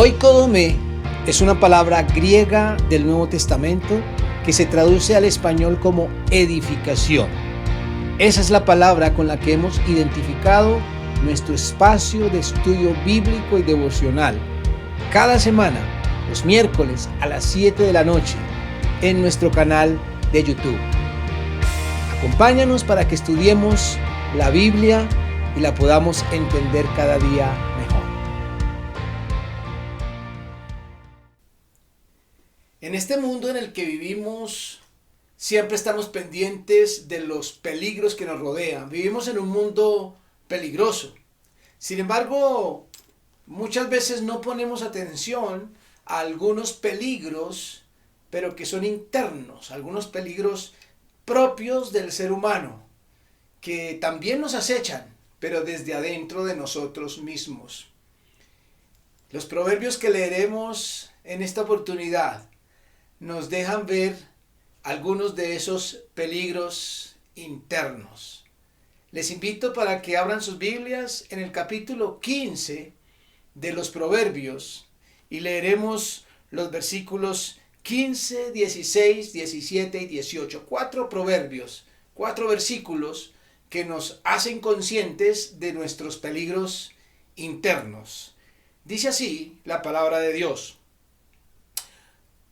Oikodome es una palabra griega del Nuevo Testamento que se traduce al español como edificación. Esa es la palabra con la que hemos identificado nuestro espacio de estudio bíblico y devocional. Cada semana, los miércoles a las 7 de la noche, en nuestro canal de YouTube. Acompáñanos para que estudiemos la Biblia y la podamos entender cada día mejor. En este mundo en el que vivimos, siempre estamos pendientes de los peligros que nos rodean. Vivimos en un mundo peligroso. Sin embargo, muchas veces no ponemos atención a algunos peligros, pero que son internos, algunos peligros propios del ser humano, que también nos acechan, pero desde adentro de nosotros mismos. Los proverbios que leeremos en esta oportunidad nos dejan ver algunos de esos peligros internos. Les invito para que abran sus Biblias en el capítulo 15 de los Proverbios y leeremos los versículos 15, 16, 17 y 18. 4 proverbios, 4 versículos que nos hacen conscientes de nuestros peligros internos. Dice así la palabra de Dios: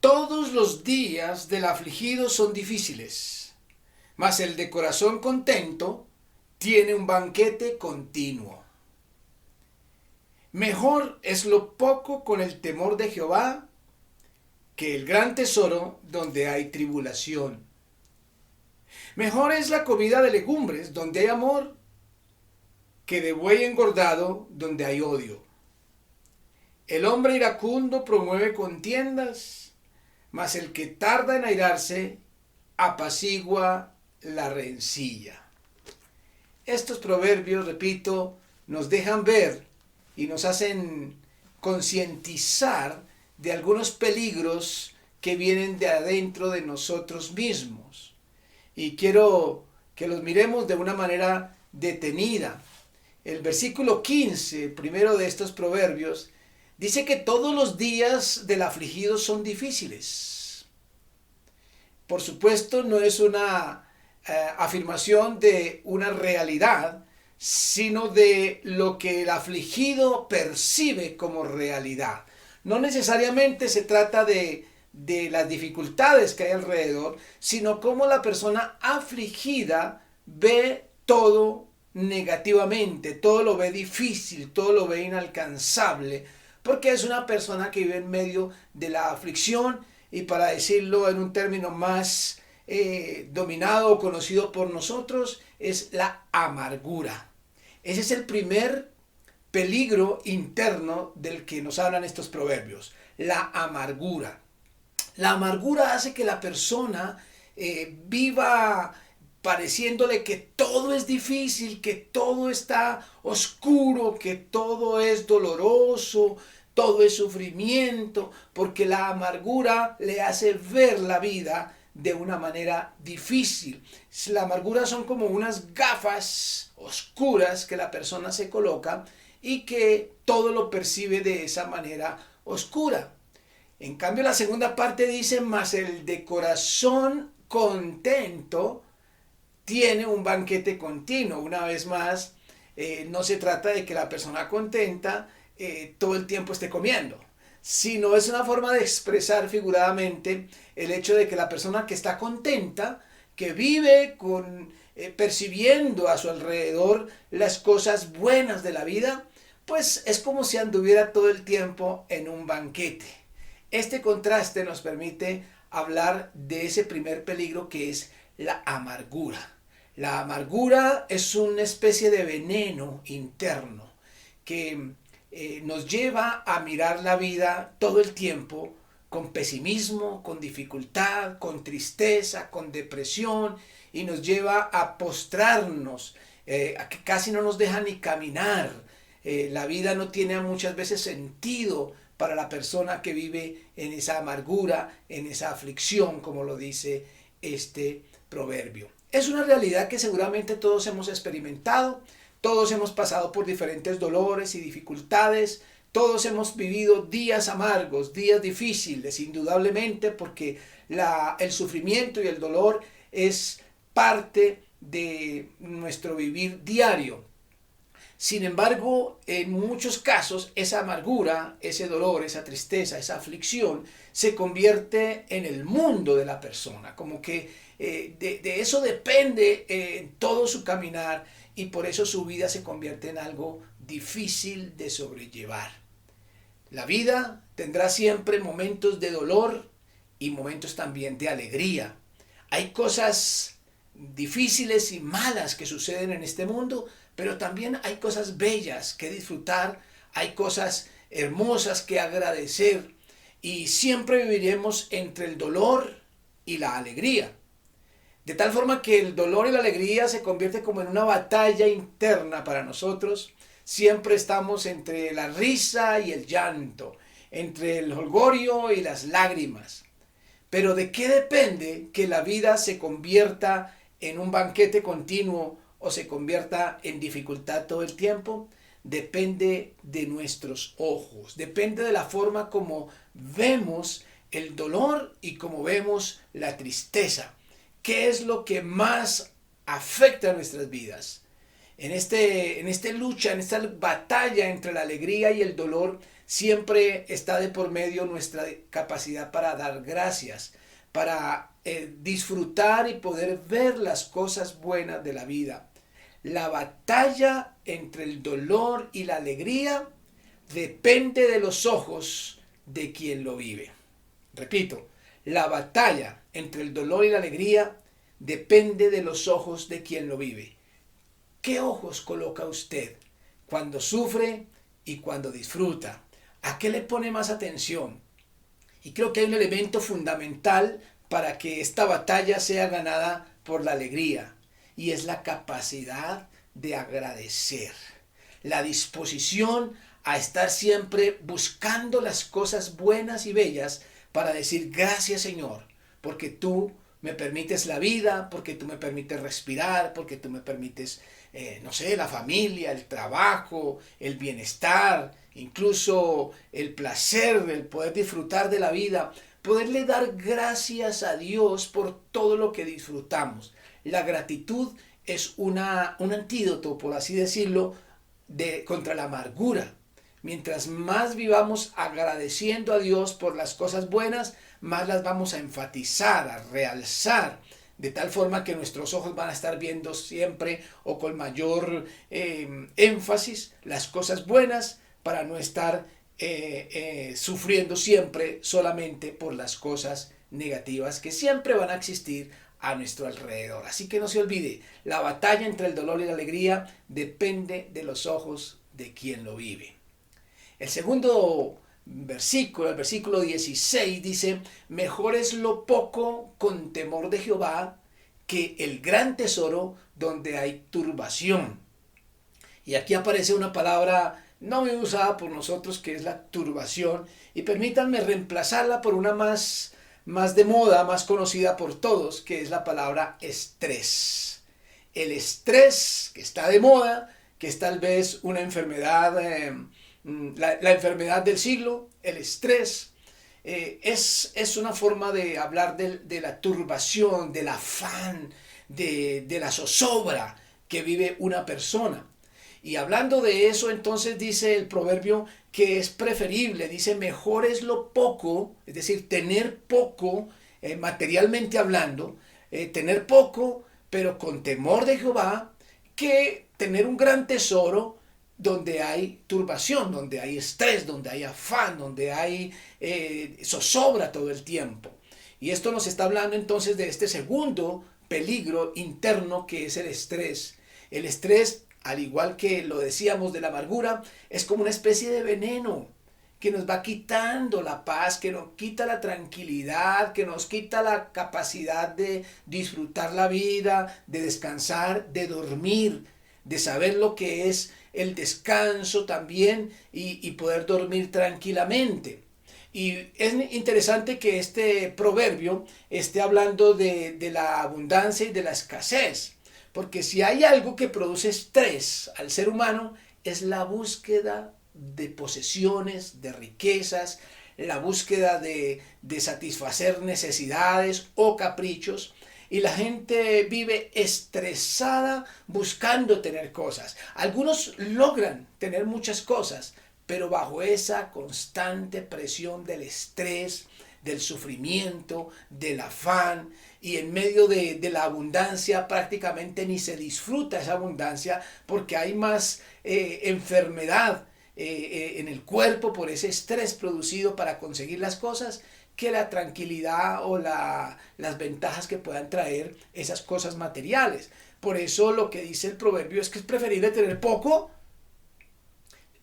todos los días del afligido son difíciles, mas el de corazón contento tiene un banquete continuo. Mejor es lo poco con el temor de Jehová que el gran tesoro donde hay tribulación. Mejor es la comida de legumbres donde hay amor que de buey engordado donde hay odio. El hombre iracundo promueve contiendas, mas el que tarda en airarse apacigua la rencilla. Estos proverbios, repito, nos dejan ver y nos hacen concientizar de algunos peligros que vienen de adentro de nosotros mismos. Y quiero que los miremos de una manera detenida. El versículo 15, primero de estos proverbios, dice que todos los días del afligido son difíciles. Por supuesto, no es una afirmación de una realidad, sino de lo que el afligido percibe como realidad. No necesariamente se trata de las dificultades que hay alrededor, sino cómo la persona afligida ve todo negativamente, todo lo ve difícil, todo lo ve inalcanzable, porque es una persona que vive en medio de la aflicción y, para decirlo en un término más dominado o conocido por nosotros, es la amargura. Ese es el primer peligro interno del que nos hablan estos proverbios, la amargura. La amargura hace que la persona viva pareciéndole que todo es difícil, que todo está oscuro, que todo es doloroso, todo es sufrimiento, porque la amargura le hace ver la vida de una manera difícil. La amargura son como unas gafas oscuras que la persona se coloca y que todo lo percibe de esa manera oscura. En cambio, la segunda parte dice: mas el de corazón contento tiene un banquete continuo. Una vez más, no se trata de que la persona contenta todo el tiempo esté comiendo, sino es una forma de expresar figuradamente el hecho de que la persona que está contenta, que vive percibiendo a su alrededor las cosas buenas de la vida, pues es como si anduviera todo el tiempo en un banquete. Este contraste nos permite hablar de ese primer peligro, que es la amargura. La amargura es una especie de veneno interno que nos lleva a mirar la vida todo el tiempo con pesimismo, con dificultad, con tristeza, con depresión, y nos lleva a postrarnos, a que casi no nos deja ni caminar. La vida no tiene muchas veces sentido para la persona que vive en esa amargura, en esa aflicción, como lo dice este proverbio. Es una realidad que seguramente todos hemos experimentado, todos hemos pasado por diferentes dolores y dificultades, Todos hemos vivido días amargos, días difíciles, indudablemente, porque el sufrimiento y el dolor es parte de nuestro vivir diario. Sin embargo, en muchos casos, esa amargura, ese dolor, esa tristeza, esa aflicción, se convierte en el mundo de la persona, como que de eso depende todo su caminar, y por eso su vida se convierte en algo difícil de sobrellevar. La vida tendrá siempre momentos de dolor y momentos también de alegría. Hay cosas difíciles y malas que suceden en este mundo, pero también hay cosas bellas que disfrutar, hay cosas hermosas que agradecer, y siempre viviremos entre el dolor y la alegría. De tal forma que el dolor y la alegría se convierte como en una batalla interna para nosotros. Siempre estamos entre la risa y el llanto, entre el jolgorio y las lágrimas. Pero ¿de qué depende que la vida se convierta en un banquete continuo o se convierta en dificultad todo el tiempo? Depende de nuestros ojos, depende de la forma como vemos el dolor y como vemos la tristeza. ¿Qué es lo que más afecta a nuestras vidas? En esta lucha, en esta batalla entre la alegría y el dolor, siempre está de por medio nuestra capacidad para dar gracias, para disfrutar y poder ver las cosas buenas de la vida. La batalla entre el dolor y la alegría depende de los ojos de quien lo vive. Repito, la batalla entre el dolor y la alegría depende de los ojos de quien lo vive. ¿Qué ojos coloca usted cuando sufre y cuando disfruta? ¿A qué le pone más atención? Y creo que hay un elemento fundamental para que esta batalla sea ganada por la alegría, y es la capacidad de agradecer, la disposición a estar siempre buscando las cosas buenas y bellas para decir gracias, Señor, porque tú me permites la vida, porque tú me permites respirar, porque tú me permites, no sé, la familia, el trabajo, el bienestar, incluso el placer, el poder disfrutar de la vida, poderle dar gracias a Dios por todo lo que disfrutamos. La gratitud es un antídoto, por así decirlo, contra la amargura. Mientras más vivamos agradeciendo a Dios por las cosas buenas, más las vamos a enfatizar, a realzar, de tal forma que nuestros ojos van a estar viendo siempre o con mayor énfasis las cosas buenas, para no estar sufriendo siempre solamente por las cosas negativas que siempre van a existir a nuestro alrededor. Así que no se olvide, la batalla entre el dolor y la alegría depende de los ojos de quien lo vive. El segundo versículo, el versículo 16, dice: mejor es lo poco con temor de Jehová que el gran tesoro donde hay turbación. Y aquí aparece una palabra no muy usada por nosotros, que es la turbación, y permítanme reemplazarla por una más de moda, más conocida por todos, que es la palabra estrés. El estrés, que está de moda, que es tal vez una enfermedad, la enfermedad del siglo, el estrés, es una forma de hablar de la turbación, del afán, de la zozobra que vive una persona. Y hablando de eso, entonces dice el proverbio que es preferible, dice: mejor es lo poco, es decir, tener poco, materialmente hablando, tener poco, pero con temor de Jehová, que tener un gran tesoro donde hay turbación, donde hay estrés, donde hay afán, donde hay zozobra todo el tiempo. Y esto nos está hablando entonces de este segundo peligro interno, que es el estrés. El estrés, al igual que lo decíamos de la amargura, es como una especie de veneno que nos va quitando la paz, que nos quita la tranquilidad, que nos quita la capacidad de disfrutar la vida, de descansar, de dormir, de saber lo que es el descanso también, y poder dormir tranquilamente. Y es interesante que este proverbio esté hablando de la abundancia y de la escasez. Porque si hay algo que produce estrés al ser humano, es la búsqueda de posesiones, de riquezas, la búsqueda de satisfacer necesidades o caprichos. Y la gente vive estresada buscando tener cosas. Algunos logran tener muchas cosas, pero bajo esa constante presión del estrés, del sufrimiento, del afán, y en medio de la abundancia prácticamente ni se disfruta esa abundancia porque hay más enfermedad en el cuerpo por ese estrés producido para conseguir las cosas que la tranquilidad o las ventajas que puedan traer esas cosas materiales. Por eso lo que dice el proverbio es que es preferible tener poco,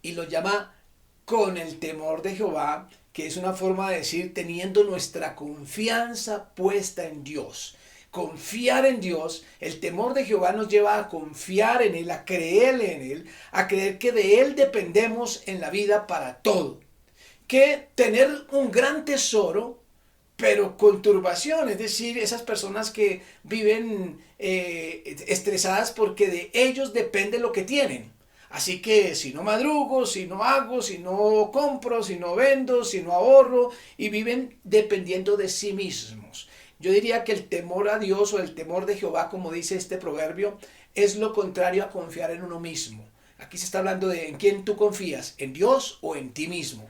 y lo llama con el temor de Jehová, que es una forma de decir teniendo nuestra confianza puesta en Dios. Confiar en Dios, el temor de Jehová nos lleva a confiar en Él, a creerle en Él, a creer que de Él dependemos en la vida para todo. Que tener un gran tesoro, pero con turbación, es decir, esas personas que viven estresadas porque de ellos depende lo que tienen. Así que si no madrugo, si no hago, si no compro, si no vendo, si no ahorro, y viven dependiendo de sí mismos. Yo diría que el temor a Dios o el temor de Jehová, como dice este proverbio, es lo contrario a confiar en uno mismo. Aquí se está hablando de en quién tú confías, en Dios o en ti mismo.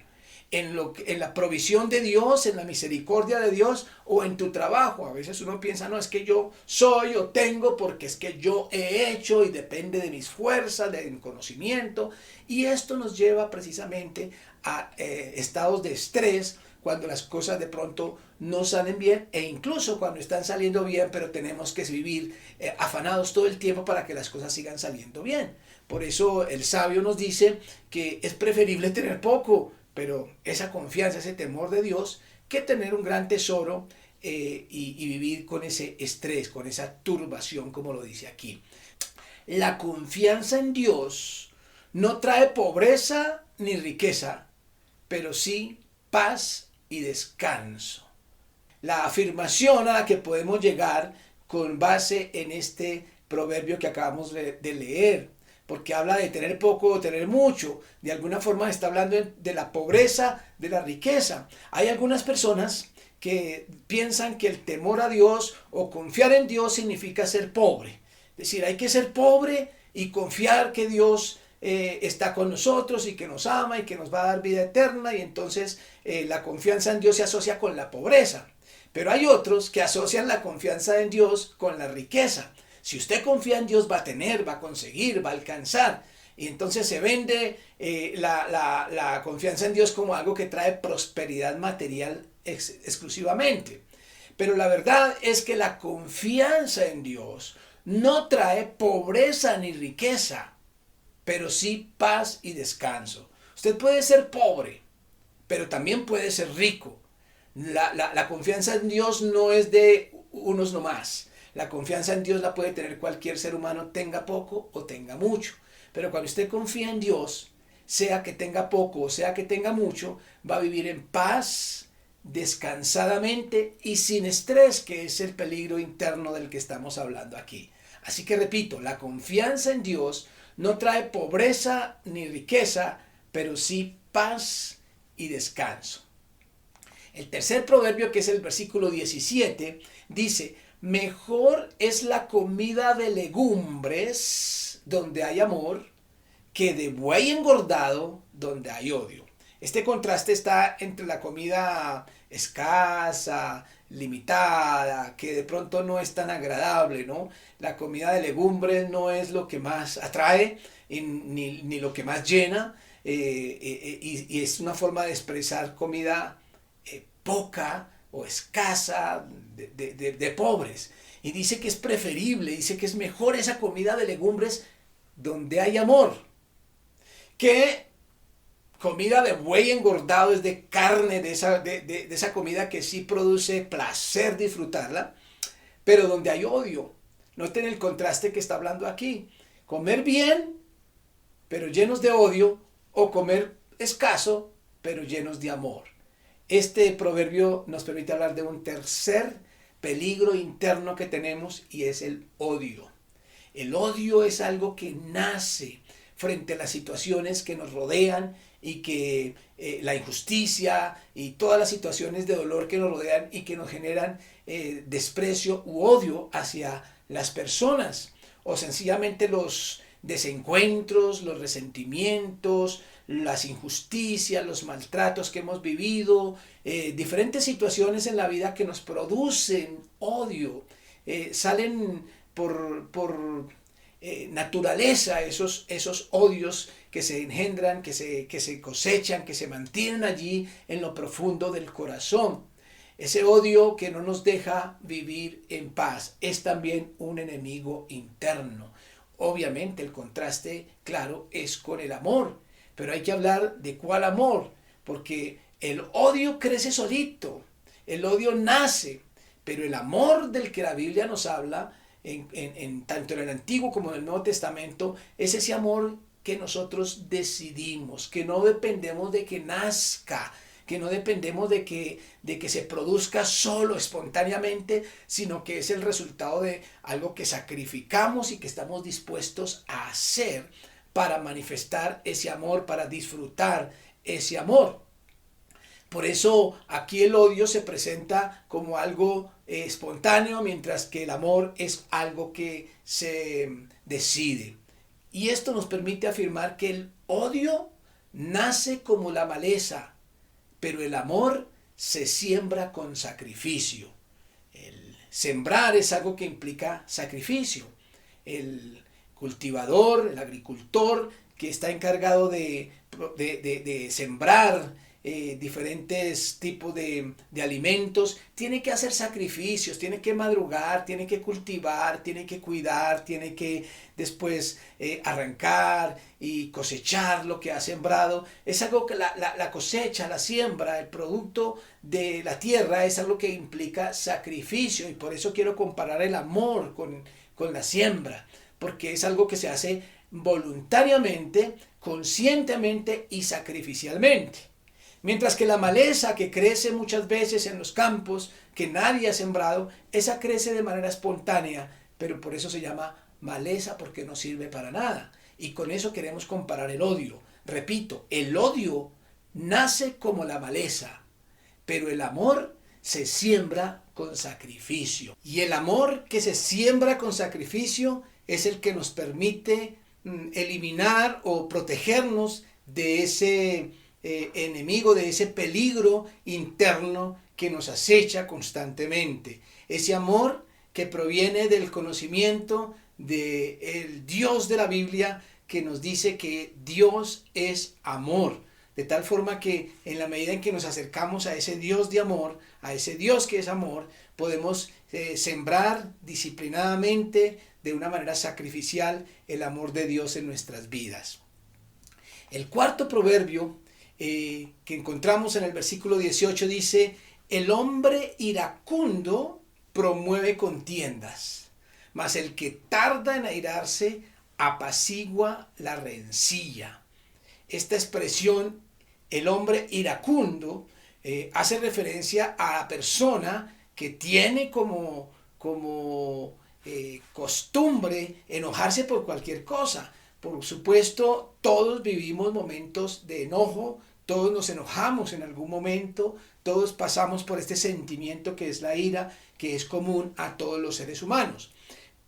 En la provisión de Dios, en la misericordia de Dios o en tu trabajo. A veces uno piensa, no, es que yo soy o tengo porque es que yo he hecho y depende de mis fuerzas, de mi conocimiento. Y esto nos lleva precisamente a estados de estrés cuando las cosas de pronto no salen bien, e incluso cuando están saliendo bien, pero tenemos que vivir afanados todo el tiempo para que las cosas sigan saliendo bien. Por eso el sabio nos dice que es preferible tener poco, pero esa confianza, ese temor de Dios, que tener un gran tesoro y vivir con ese estrés, con esa turbación, como lo dice aquí. La confianza en Dios no trae pobreza ni riqueza, pero sí paz y descanso. La afirmación a la que podemos llegar con base en este proverbio que acabamos de leer, porque habla de tener poco o tener mucho, de alguna forma está hablando de la pobreza, de la riqueza. Hay algunas personas que piensan que el temor a Dios o confiar en Dios significa ser pobre. Es decir, hay que ser pobre y confiar que Dios está con nosotros y que nos ama y que nos va a dar vida eterna, y entonces la confianza en Dios se asocia con la pobreza. Pero hay otros que asocian la confianza en Dios con la riqueza. Si usted confía en Dios va a tener, va a conseguir, va a alcanzar. Y entonces se vende la confianza en Dios como algo que trae prosperidad material exclusivamente. Pero la verdad es que la confianza en Dios no trae pobreza ni riqueza, pero sí paz y descanso. Usted puede ser pobre, pero también puede ser rico. La confianza en Dios no es de unos nomás. La confianza en Dios la puede tener cualquier ser humano, tenga poco o tenga mucho. Pero cuando usted confía en Dios, sea que tenga poco o sea que tenga mucho, va a vivir en paz, descansadamente y sin estrés, que es el peligro interno del que estamos hablando aquí. Así que repito, la confianza en Dios no trae pobreza ni riqueza, pero sí paz y descanso. El tercer proverbio, que es el versículo 17, dice: mejor es la comida de legumbres donde hay amor que de buey engordado donde hay odio. Este contraste está entre la comida escasa, limitada, que de pronto no es tan agradable, ¿no? La comida de legumbres no es lo que más atrae ni lo que más llena, y es una forma de expresar comida poca o escasa de pobres. Y dice que es preferible, dice que es mejor esa comida de legumbres donde hay amor, que comida de buey engordado, es de carne, de esa comida que sí produce placer disfrutarla, pero donde hay odio. Noten el contraste que está hablando aquí. Comer bien, pero llenos de odio, o comer escaso, pero llenos de amor. Este proverbio nos permite hablar de un tercer peligro interno que tenemos, y es el odio. El odio es algo que nace frente a las situaciones que nos rodean y que la injusticia y todas las situaciones de dolor que nos rodean y que nos generan desprecio u odio hacia las personas, o sencillamente los desencuentros, los resentimientos, las injusticias, los maltratos que hemos vivido, diferentes situaciones en la vida que nos producen odio, salen por naturaleza esos odios que se engendran, que se cosechan, que se mantienen allí en lo profundo del corazón. Ese odio que no nos deja vivir en paz es también un enemigo interno. Obviamente el contraste, claro, es con el amor, pero hay que hablar de cuál amor, porque el odio crece solito, el odio nace, pero el amor del que la Biblia nos habla, tanto en el Antiguo como en el Nuevo Testamento, es ese amor que nosotros decidimos, que no dependemos de que nazca, que no dependemos de que se produzca solo, espontáneamente, sino que es el resultado de algo que sacrificamos y que estamos dispuestos a hacer para manifestar ese amor, para disfrutar ese amor. Por eso aquí el odio se presenta como algo espontáneo, mientras que el amor es algo que se decide. Y esto nos permite afirmar que el odio nace como la maleza, pero el amor se siembra con sacrificio. El sembrar es algo que implica sacrificio. El cultivador, el agricultor que está encargado de sembrar diferentes tipos de alimentos, tiene que hacer sacrificios, tiene que madrugar, tiene que cultivar, tiene que cuidar, tiene que después arrancar y cosechar lo que ha sembrado. Es algo que la cosecha, la siembra, el producto de la tierra es algo que implica sacrificio, y por eso quiero comparar el amor con la siembra, porque es algo que se hace voluntariamente, conscientemente y sacrificialmente. Mientras que la maleza que crece muchas veces en los campos, que nadie ha sembrado, esa crece de manera espontánea, pero por eso se llama maleza, porque no sirve para nada. Y con eso queremos comparar el odio. Repito, el odio nace como la maleza, pero el amor se siembra con sacrificio. Y el amor que se siembra con sacrificio es el que nos permite eliminar o protegernos de ese enemigo, de ese peligro interno que nos acecha constantemente. Ese amor que proviene del conocimiento del Dios de la Biblia, que nos dice que Dios es amor. De tal forma que en la medida en que nos acercamos a ese Dios de amor, a ese Dios que es amor, podemos sembrar disciplinadamente, de una manera sacrificial, el amor de Dios en nuestras vidas. El cuarto proverbio que encontramos en el versículo 18 dice: el hombre iracundo promueve contiendas, mas el que tarda en airarse apacigua la rencilla. Esta expresión, el hombre iracundo, hace referencia a la persona que tiene como costumbre enojarse por cualquier cosa. Por supuesto, todos vivimos momentos de enojo, todos nos enojamos en algún momento, todos pasamos por este sentimiento que es la ira, que es común a todos los seres humanos.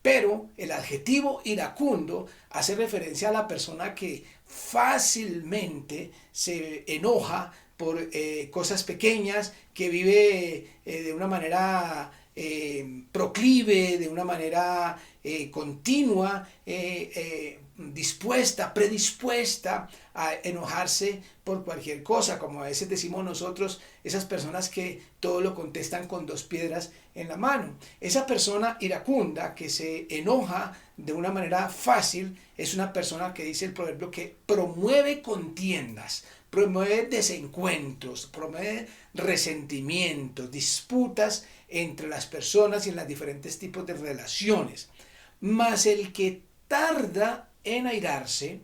Pero el adjetivo iracundo hace referencia a la persona que fácilmente se enoja por cosas pequeñas, que vive de una manera proclive, de una manera continua, predispuesta a enojarse por cualquier cosa, como a veces decimos nosotros, esas personas que todo lo contestan con dos piedras en la mano. Esa persona iracunda que se enoja de una manera fácil es una persona que, dice el proverbio, que promueve contiendas, promueve desencuentros, promueve resentimientos, disputas entre las personas y en los diferentes tipos de relaciones. Mas el que tarda en airarse,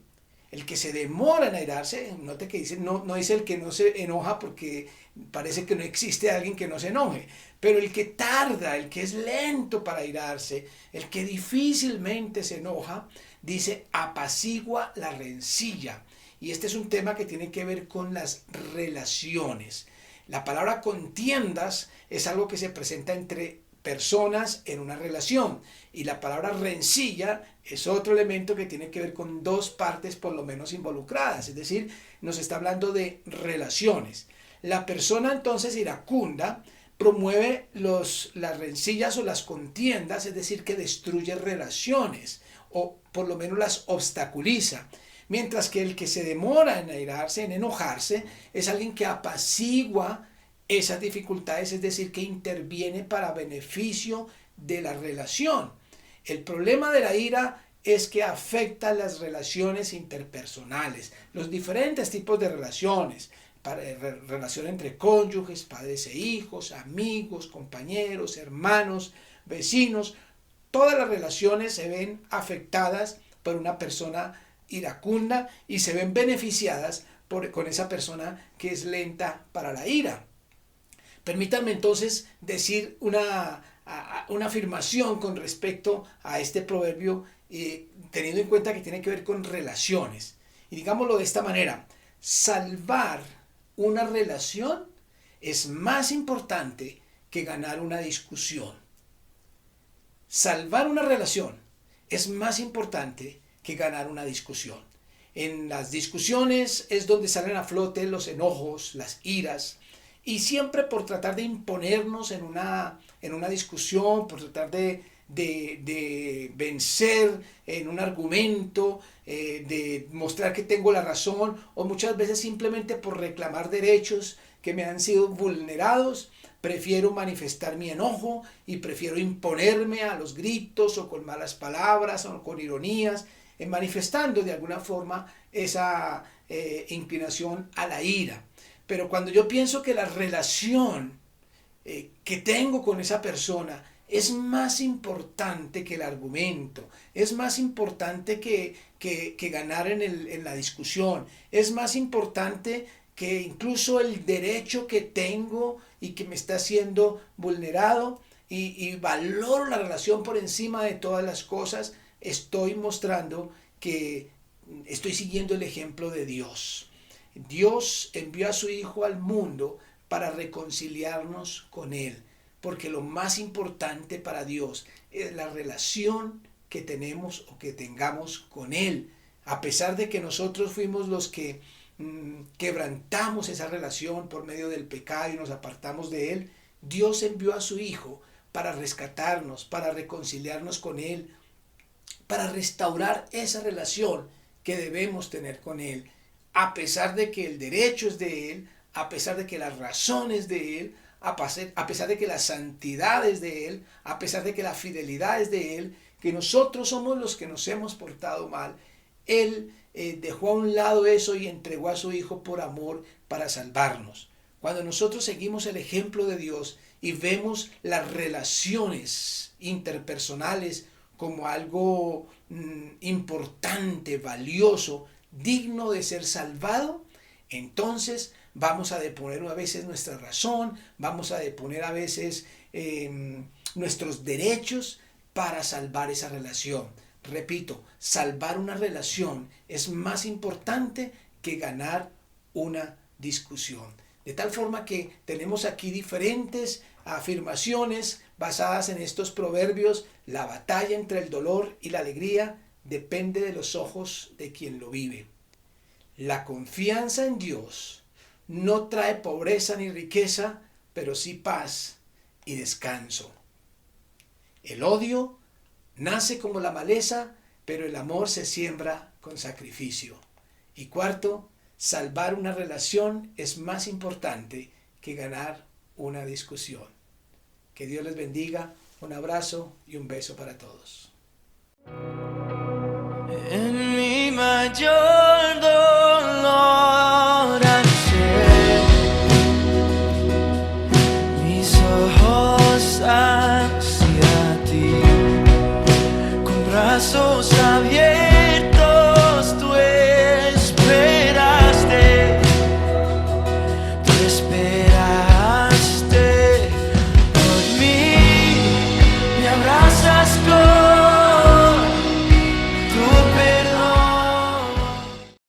El que se demora en airarse, note que dice, no, no dice el que no se enoja porque parece que no existe alguien que no se enoje, pero el que tarda, el que es lento para airarse, el que difícilmente se enoja, dice apacigua la rencilla. Y este es un tema que tiene que ver con las relaciones. La palabra contiendas es algo que se presenta entre personas en una relación, y la palabra rencilla es otro elemento que tiene que ver con dos partes por lo menos involucradas, es decir, nos está hablando de relaciones. La persona entonces iracunda promueve las rencillas o las contiendas, es decir, que destruye relaciones o por lo menos las obstaculiza. Mientras que el que se demora en airarse, en enojarse, es alguien que apacigua esas dificultades, es decir, que interviene para beneficio de la relación. El problema de la ira es que afecta las relaciones interpersonales, los diferentes tipos de relaciones, relación entre cónyuges, padres e hijos, amigos, compañeros, hermanos, vecinos. Todas las relaciones se ven afectadas por una persona iracunda y se ven beneficiadas con esa persona que es lenta para la ira. Permítanme entonces decir una afirmación con respecto a este proverbio, teniendo en cuenta que tiene que ver con relaciones. Y digámoslo de esta manera, salvar una relación es más importante que ganar una discusión. Salvar una relación es más importante que ganar una discusión. En las discusiones es donde salen a flote los enojos, las iras, y siempre por tratar de imponernos en una discusión, por tratar de vencer en un argumento, de mostrar que tengo la razón, o muchas veces simplemente por reclamar derechos que me han sido vulnerados, prefiero manifestar mi enojo y prefiero imponerme a los gritos o con malas palabras o con ironías, manifestando de alguna forma esa inclinación a la ira. Pero cuando yo pienso que la relación que tengo con esa persona es más importante que el argumento, es más importante que ganar en la discusión, es más importante que incluso el derecho que tengo y que me está siendo vulnerado, y valoro la relación por encima de todas las cosas, estoy mostrando que estoy siguiendo el ejemplo de Dios. Dios envió a su Hijo al mundo para reconciliarnos con Él, porque lo más importante para Dios es la relación que tenemos o que tengamos con Él. A pesar de que nosotros fuimos los que quebrantamos esa relación por medio del pecado y nos apartamos de Él, Dios envió a su Hijo para rescatarnos, para reconciliarnos con Él, para restaurar esa relación que debemos tener con Él. A pesar de que el derecho es de Él, a pesar de que la razón es de Él, a pesar de que la santidad es de Él, a pesar de que la fidelidad es de Él, que nosotros somos los que nos hemos portado mal, Él dejó a un lado eso y entregó a su Hijo por amor para salvarnos. Cuando nosotros seguimos el ejemplo de Dios y vemos las relaciones interpersonales como algo importante, valioso, digno de ser salvado, entonces vamos a deponer a veces nuestra razón, vamos a deponer a veces nuestros derechos para salvar esa relación. Repito, salvar una relación es más importante que ganar una discusión. De tal forma que tenemos aquí diferentes afirmaciones basadas en estos proverbios. La batalla entre el dolor y la alegría depende de los ojos de quien lo vive. La confianza en Dios no trae pobreza ni riqueza, pero sí paz y descanso. El odio nace como la maleza, pero el amor se siembra con sacrificio. Y cuarto, salvar una relación es más importante que ganar una discusión. Que Dios les bendiga, un abrazo y un beso para todos. En mi mayor dolor